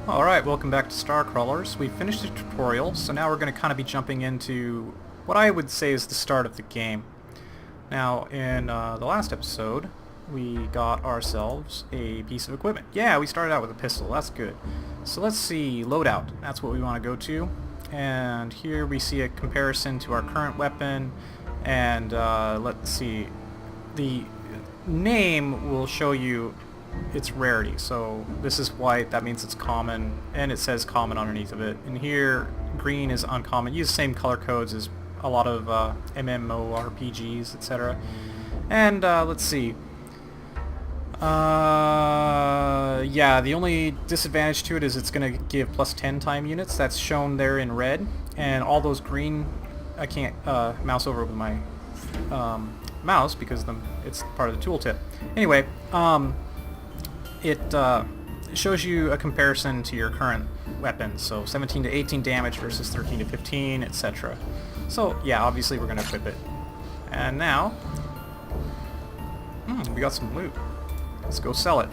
Alright, welcome back to StarCrawlers. We finished the tutorial, so now we're going to kind of be jumping into what I would say is the start of the game. Now, in the last episode, we got ourselves a piece of equipment. Yeah, we started out with a pistol, that's good. So let's see, loadout, that's what we want to go to. And here we see a comparison to our current weapon, and let's see, the name will show you its rarity. So this is white, that means it's common, and it says common underneath of it. And here, green is uncommon. Use the same color codes as a lot of MMORPGs, etc. And let's see. Yeah, the only disadvantage to it is it's going to give plus 10 time units. That's shown there in red. And all those green, I can't mouse over with my mouse because it's part of the tooltip. Anyway, it shows you a comparison to your current weapon, so 17 to 18 damage versus 13 to 15, etc. So yeah, obviously we're going to equip it. And now, we got some loot. Let's go sell it.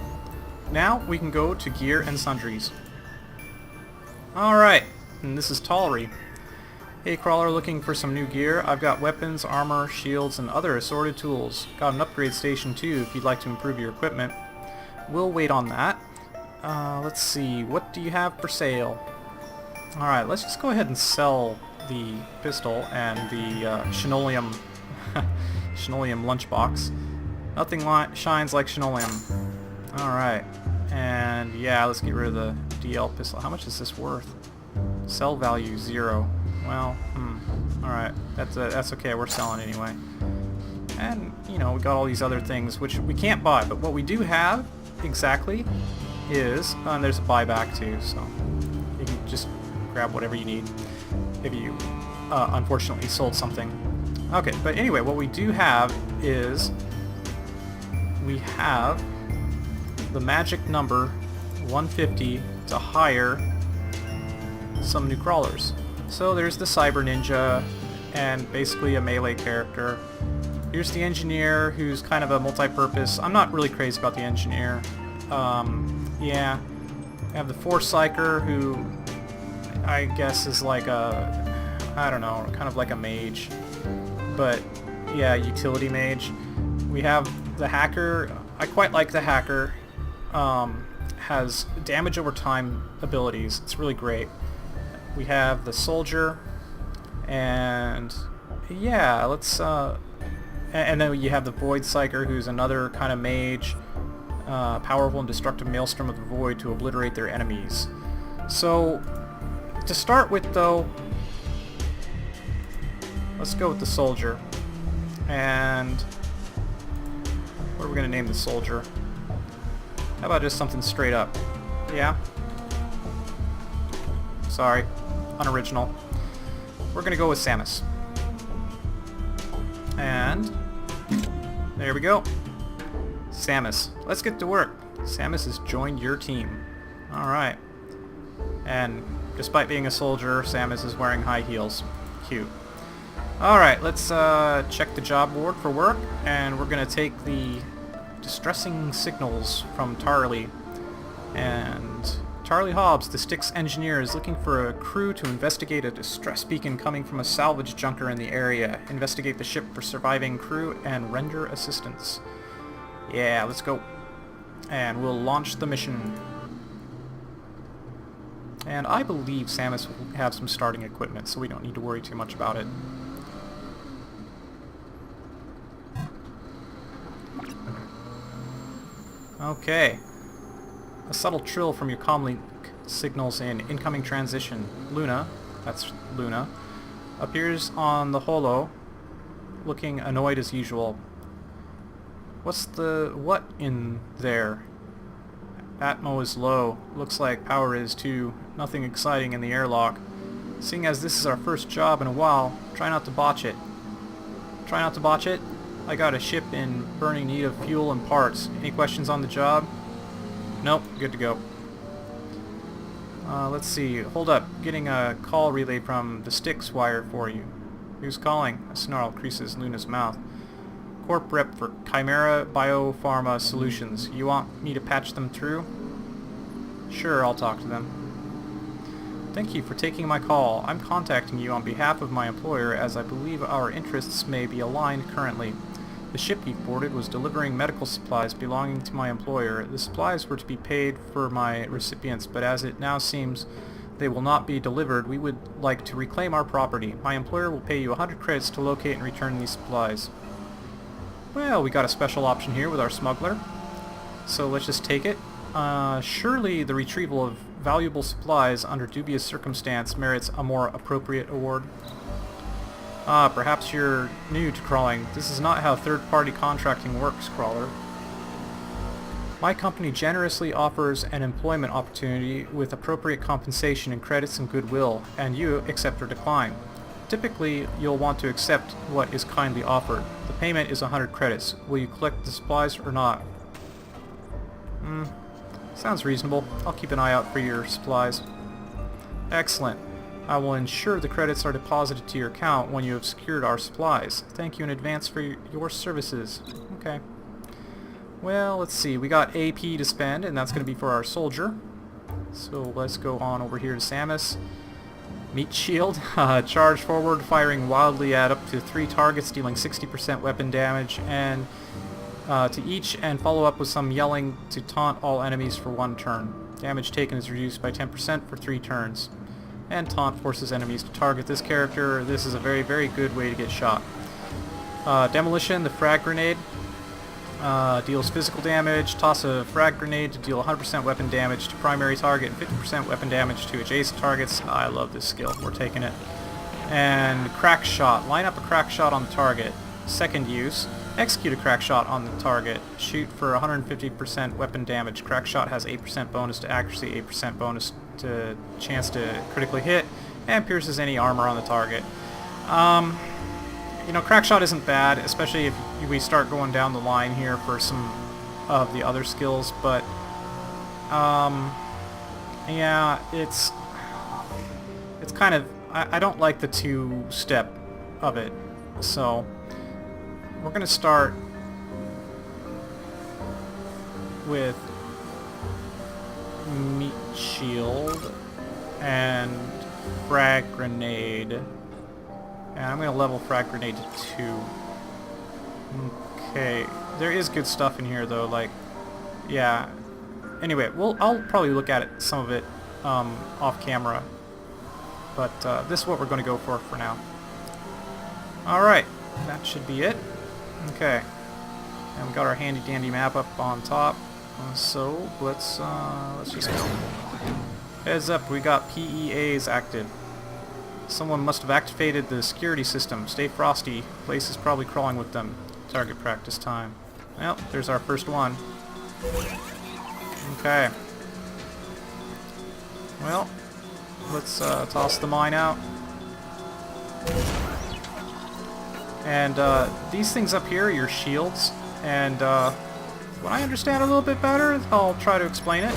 Now we can go to gear and sundries. Alright, and this is Tollery. Hey crawler, looking for some new gear? I've got weapons, armor, shields, and other assorted tools. Got an upgrade station too if you'd like to improve your equipment. We'll wait on that. Let's see, what do you have for sale? Alright, let's just go ahead and sell the pistol and the Shinolium lunchbox. Nothing shines like Shinolium. Alright, and yeah, let's get rid of the DL pistol. How much is this worth? Sell value 0. Well, alright, that's okay, we're selling anyway. And, you know, we got all these other things which we can't buy, but what we do have exactly is, and there's a buyback too, so you can just grab whatever you need if you unfortunately sold something. Okay, but anyway, what we do have is we have the magic number 150 to hire some new crawlers. So there's the cyber ninja and basically a melee character. Here's the engineer, who's kind of a multi-purpose. I'm not really crazy about the engineer. Yeah. I have the force psyker, who I guess is like a, I don't know, kind of like a mage. But yeah, utility mage. We have the hacker. I quite like the hacker. Has damage over time abilities. It's really great. We have the soldier, and yeah, let's and then you have the Void Psyker, who's another kind of mage, powerful and destructive maelstrom of the void to obliterate their enemies. So, to start with though, let's go with the soldier. And what are we going to name the soldier? How about just something straight up? Yeah? Sorry, unoriginal. We're going to go with Samus. And there we go. Samus. Let's get to work. Samus has joined your team. Alright. And despite being a soldier, Samus is wearing high heels. Cute. Alright, let's check the job board for work, and we're going to take the distressing signals from Tarly. And Charlie Hobbs, the Styx engineer, is looking for a crew to investigate a distress beacon coming from a salvage junker in the area. Investigate the ship for surviving crew and render assistance. Yeah, let's go. And we'll launch the mission. And I believe Samus will have some starting equipment, so we don't need to worry too much about it. Okay. A subtle trill from your comlink signals in incoming transition. Luna, that's Luna, appears on the holo, looking annoyed as usual. What's the what in there? Atmo is low. Looks like power is too. Nothing exciting in the airlock. Seeing as this is our first job in a while, try not to botch it. Try not to botch it? I got a ship in burning need of fuel and parts. Any questions on the job? Nope, good to go. Let's see. Hold up. Getting a call relay from the Styx wire for you. Who's calling? A snarl creases Luna's mouth. Corp rep for Chimera Biopharma Solutions. You want me to patch them through? Sure, I'll talk to them. Thank you for taking my call. I'm contacting you on behalf of my employer as I believe our interests may be aligned currently. The ship you've boarded was delivering medical supplies belonging to my employer. The supplies were to be paid for my recipients, but as it now seems they will not be delivered, we would like to reclaim our property. My employer will pay you 100 credits to locate and return these supplies. Well, we got a special option here with our smuggler. So let's just take it. Surely the retrieval of valuable supplies under dubious circumstance merits a more appropriate award. Perhaps you're new to crawling. This is not how third-party contracting works, crawler. My company generously offers an employment opportunity with appropriate compensation in credits and goodwill, and you accept or decline. Typically, you'll want to accept what is kindly offered. The payment is 100 credits. Will you collect the supplies or not? Sounds reasonable. I'll keep an eye out for your supplies. Excellent. I will ensure the credits are deposited to your account when you have secured our supplies. Thank you in advance for your services. Okay. Well, let's see. We got AP to spend, and that's going to be for our soldier. So let's go on over here to Samus. Meat shield. Charge forward, firing wildly at up to 3 targets, dealing 60% weapon damage, and to each, and follow up with some yelling to taunt all enemies for 1 turn. Damage taken is reduced by 10% for 3 turns. And taunt forces enemies to target this character. This is a very, very good way to get shot. Demolition, the frag grenade. Deals physical damage. Toss a frag grenade to deal 100% weapon damage to primary target and 50% weapon damage to adjacent targets. I love this skill. We're taking it. And crack shot. Line up a crack shot on the target. Second use. Execute a crack shot on the target. Shoot for 150% weapon damage. Crack shot has 8% bonus to accuracy, 8% bonus to chance to critically hit, and pierces any armor on the target. You know, crack shot isn't bad, especially if we start going down the line here for some of the other skills, but yeah, it's kind of, I don't like the 2-step of it, so we're gonna start with meat shield and frag grenade, and I'm gonna level frag grenade to 2. Okay, there is good stuff in here though, like, yeah. Anyway, I'll probably look at it, some of it off camera, but this is what we're going to go for now. Alright, that should be it. Okay, and we got our handy dandy map up on top, so let's just go. Heads up, we got PEAs active. Someone must have activated the security system. Stay frosty, place is probably crawling with them. Target practice time. Well, there's our first one. Okay. Well, let's toss the mine out. And these things up here are your shields, and when I understand a little bit better, I'll try to explain it.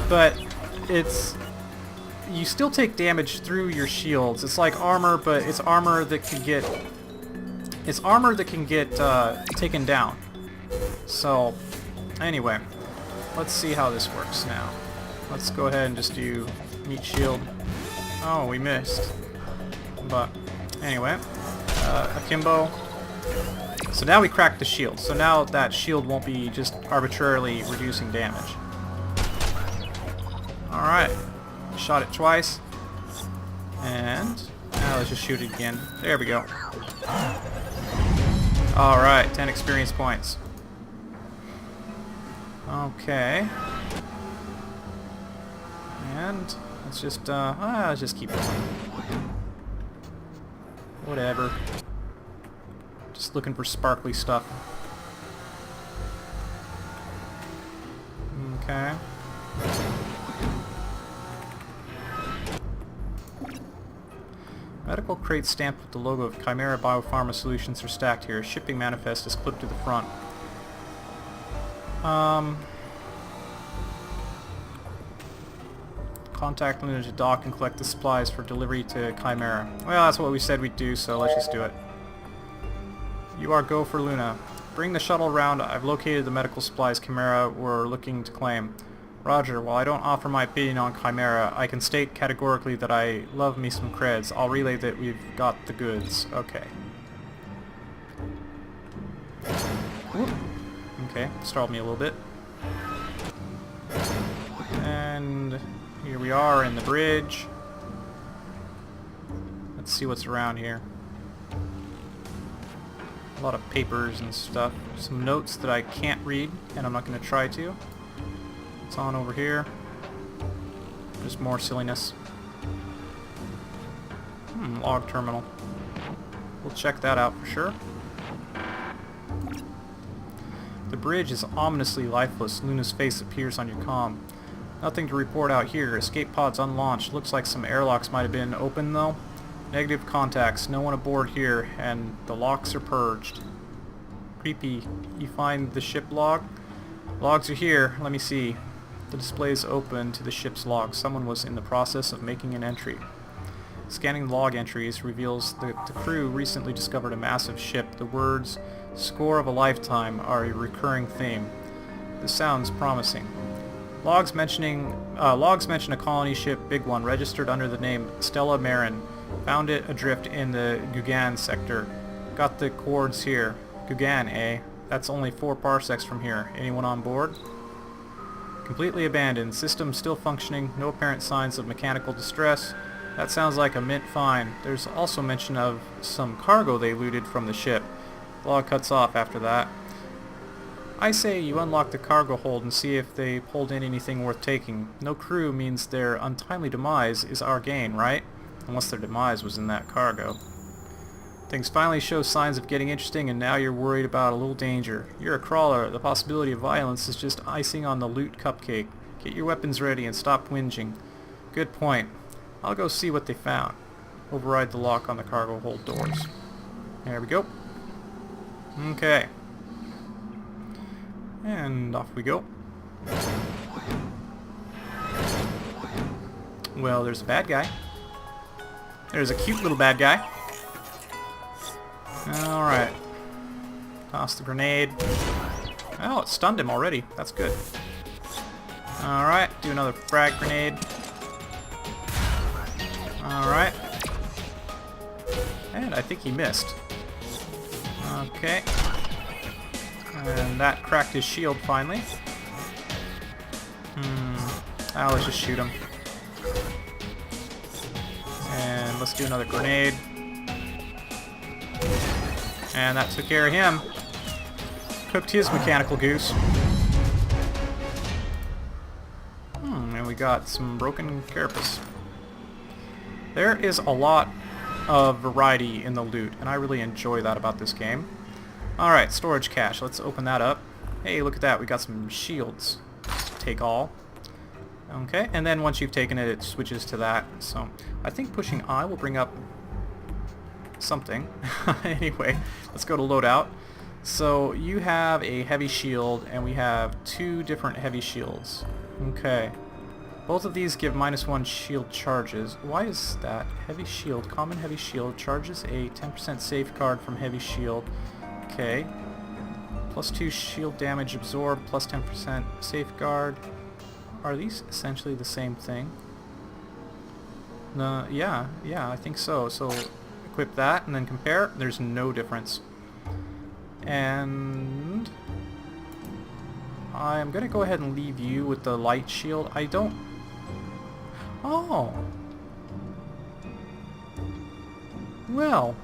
But you still take damage through your shields. It's like armor, but it's armor that can get taken down. So anyway, let's see how this works now. Let's go ahead and just do meat shield. Oh, we missed. But anyway, akimbo. So now we cracked the shield. So now that shield won't be just arbitrarily reducing damage. Alright. Shot it twice. And now let's just shoot it again. There we go. Alright, 10 experience points. Okay. And let's just keep going. Whatever. Just looking for sparkly stuff. Okay. Medical crates stamped with the logo of Chimera Biopharma Solutions are stacked here. Shipping manifest is clipped to the front. Contact Luna to dock and collect the supplies for delivery to Chimera. Well, that's what we said we'd do, so let's just do it. You are go for Luna. Bring the shuttle around. I've located the medical supplies Chimera were looking to claim. Roger, while I don't offer my opinion on Chimera, I can state categorically that I love me some creds. I'll relay that we've got the goods. Okay. Whoop. Okay, startled me a little bit. And here we are in the bridge. Let's see what's around here. A lot of papers and stuff. Some notes that I can't read, and I'm not going to try to. What's on over here? Just more silliness. Log terminal. We'll check that out for sure. The bridge is ominously lifeless. Luna's face appears on your comm. Nothing to report out here. Escape pods unlaunched. Looks like some airlocks might have been open though. Negative contacts. No one aboard here, and the locks are purged. Creepy. You find the ship log? Logs are here. Let me see. The display is open to the ship's log. Someone was in the process of making an entry. Scanning log entries reveals that the crew recently discovered a massive ship. The words "score of a lifetime" are a recurring theme. This sounds promising. Logs mention a colony ship, Big One, registered under the name Stella Marin. Found it adrift in the Gugan sector. Got the coords here. Gugan, eh? That's only 4 parsecs from here. Anyone on board? Completely abandoned. System still functioning. No apparent signs of mechanical distress. That sounds like a mint find. There's also mention of some cargo they looted from the ship. Log cuts off after that. I say you unlock the cargo hold and see if they pulled in anything worth taking. No crew means their untimely demise is our gain, right? Unless their demise was in that cargo. Things finally show signs of getting interesting, and now you're worried about a little danger. You're a crawler. The possibility of violence is just icing on the loot cupcake. Get your weapons ready and stop whinging. Good point. I'll go see what they found. Override the lock on the cargo hold doors. There we go. Okay. And off we go. Well, there's a bad guy. There's a cute little bad guy. Alright. Toss the grenade. Oh, it stunned him already. That's good. Alright, do another frag grenade. Alright. And I think he missed. Okay. And that cracked his shield finally. Let's just shoot him. And let's do another grenade. And that took care of him. Cooked his mechanical goose. And we got some broken carapace. There is a lot of variety in the loot, and I really enjoy that about this game. Alright, storage cache. Let's open that up. Hey, look at that. We got some shields. Take all. Okay, and then once you've taken it, it switches to that. So I think pushing I will bring up something. Anyway, let's go to loadout. So you have a heavy shield, and we have 2 different heavy shields. Okay. Both of these give -1 shield charges. Why is that? Heavy shield. Common heavy shield charges a 10% safeguard from heavy shield. Okay. +2 shield damage absorbed, plus 10% safeguard. Are these essentially the same thing? No, yeah, I think so. So equip that and then compare. There's no difference. And I'm going to go ahead and leave you with the light shield. I don't... Oh! Well...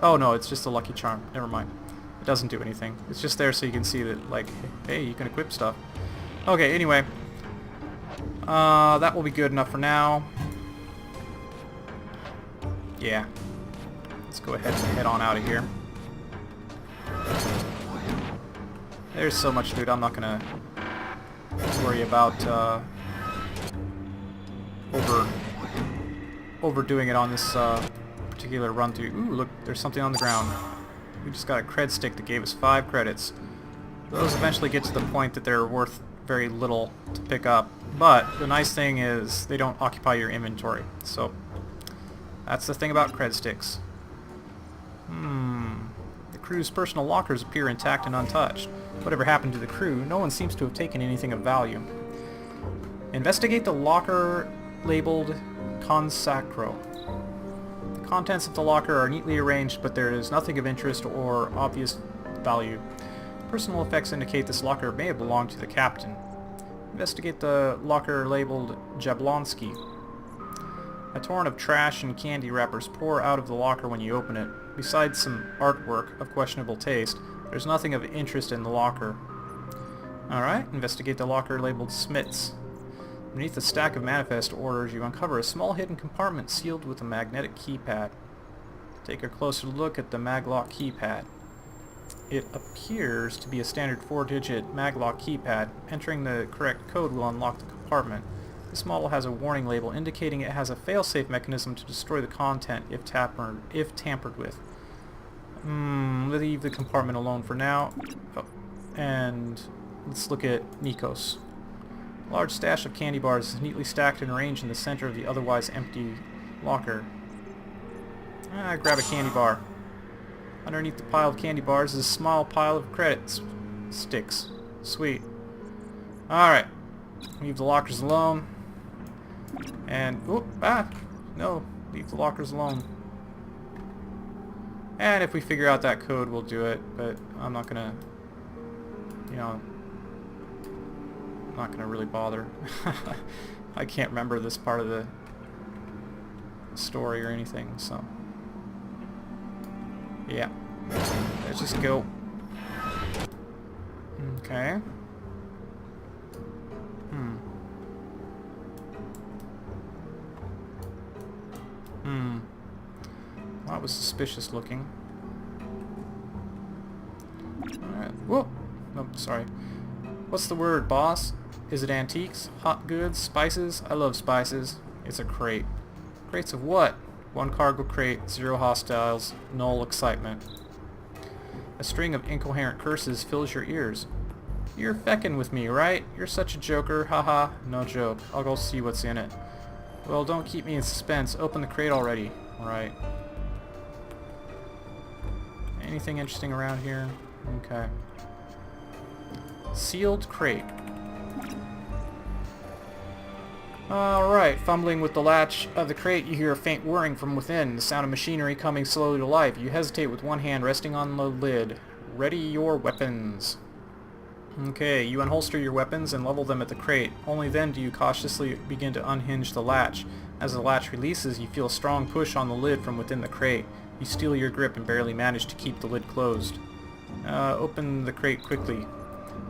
Oh no, it's just a lucky charm. Never mind. It doesn't do anything. It's just there so you can see that, like, hey, you can equip stuff. Okay, anyway. That will be good enough for now. Yeah. Let's go ahead and head on out of here. There's so much loot, I'm not gonna worry about overdoing it on this particular run through. Ooh, look, there's something on the ground. We just got a cred stick that gave us 5 credits. Those eventually get to the point that they're worth very little to pick up, but the nice thing is they don't occupy your inventory, so that's the thing about cred sticks. The crew's personal lockers appear intact and untouched. Whatever happened to the crew? No one seems to have taken anything of value. Investigate the locker labeled Consacro. The contents of the locker are neatly arranged, but there is nothing of interest or obvious value. Personal effects indicate this locker may have belonged to the captain. Investigate the locker labeled Jablonski. A torrent of trash and candy wrappers pour out of the locker when you open it. Besides some artwork of questionable taste, there's nothing of interest in the locker. Alright, investigate the locker labeled Smiths. Beneath a stack of manifest orders, you uncover a small hidden compartment sealed with a magnetic keypad. Take a closer look at the maglock keypad. It appears to be a standard 4-digit maglock keypad. Entering the correct code will unlock the compartment. This model has a warning label indicating it has a fail-safe mechanism to destroy the content if tampered with. Leave the compartment alone for now. Oh, and let's look at Nikos. A large stash of candy bars is neatly stacked and arranged in the center of the otherwise empty locker. Grab a candy bar. Underneath the pile of candy bars is a small pile of credits sticks. Sweet. Alright. Leave the lockers alone. And, no. Leave the lockers alone. And if we figure out that code, we'll do it, but I'm not gonna, I'm not gonna really bother. I can't remember this part of the story or anything, so. Yeah. Let's just go. Okay. Well, that was suspicious looking. Alright. Whoa! Oh, sorry. What's the word, boss? Is it antiques? Hot goods? Spices? I love spices. It's a crate. Crates of what? One cargo crate, 0 hostiles, null excitement. A string of incoherent curses fills your ears. You're feckin' with me, right? You're such a joker, haha. No joke. I'll go see what's in it. Well, don't keep me in suspense. Open the crate already. Alright. Anything interesting around here? Okay. Sealed crate. Alright, fumbling with the latch of the crate, you hear a faint whirring from within, the sound of machinery coming slowly to life. You hesitate with one hand resting on the lid. Ready your weapons. Okay, you unholster your weapons and level them at the crate. Only then do you cautiously begin to unhinge the latch. As the latch releases, you feel a strong push on the lid from within the crate. You steel your grip and barely manage to keep the lid closed. Open the crate quickly.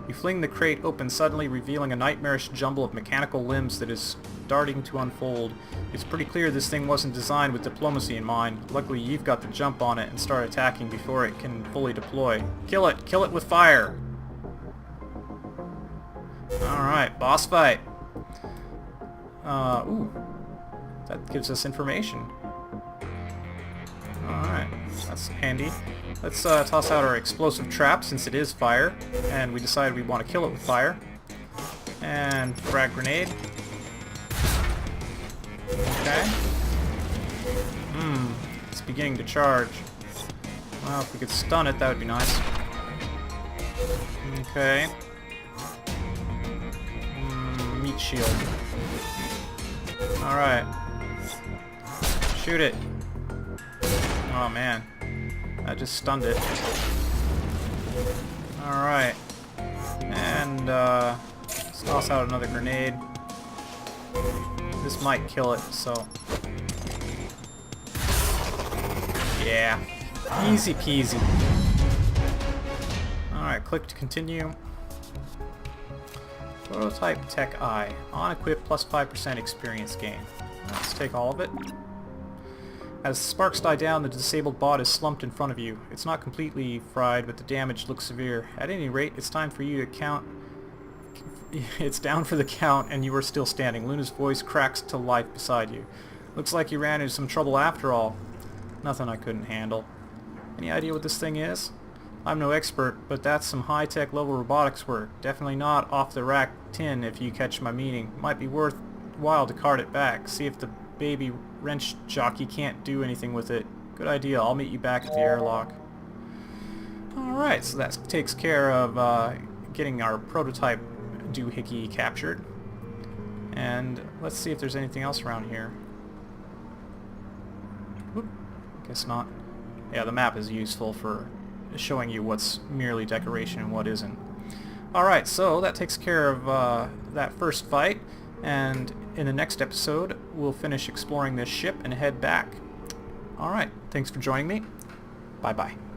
You fling the crate open suddenly, revealing a nightmarish jumble of mechanical limbs that is starting to unfold. It's pretty clear this thing wasn't designed with diplomacy in mind. Luckily, you've got the jump on it and start attacking before it can fully deploy. Kill it! Kill it with fire! Alright, boss fight. Ooh. That gives us information. Alright, that's handy. Let's toss out our explosive trap since it is fire, and we decide we want to kill it with fire. And frag grenade. Okay. It's beginning to charge. Well, if we could stun it, that would be nice. Okay. Meat shield. Alright. Shoot it. Oh man. I just stunned it. Alright. And, let's toss out another grenade. This might kill it, so... Yeah. Easy peasy. Alright, click to continue. Prototype Tech Eye. On equip plus 5% experience gain. Let's take all of it. As sparks die down, the disabled bot is slumped in front of you. It's not completely fried, but the damage looks severe. At any rate, it's time for you to count. It's down for the count, and you are still standing. Luna's voice cracks to life beside you. Looks like you ran into some trouble after all. Nothing I couldn't handle. Any idea what this thing is? I'm no expert, but that's some high-tech level robotics work. Definitely not off-the-rack tin, if you catch my meaning. Might be worthwhile to cart it back. See if the baby wrench jockey can't do anything with it. Good idea. I'll meet you back at the airlock. Alright, so that takes care of getting our prototype doohickey captured. And let's see if there's anything else around here. Oop, guess not. Yeah, the map is useful for showing you what's merely decoration and what isn't. Alright, so that takes care of that first fight, and in the next episode we'll finish exploring this ship and head back. Alright, thanks for joining me. Bye-bye.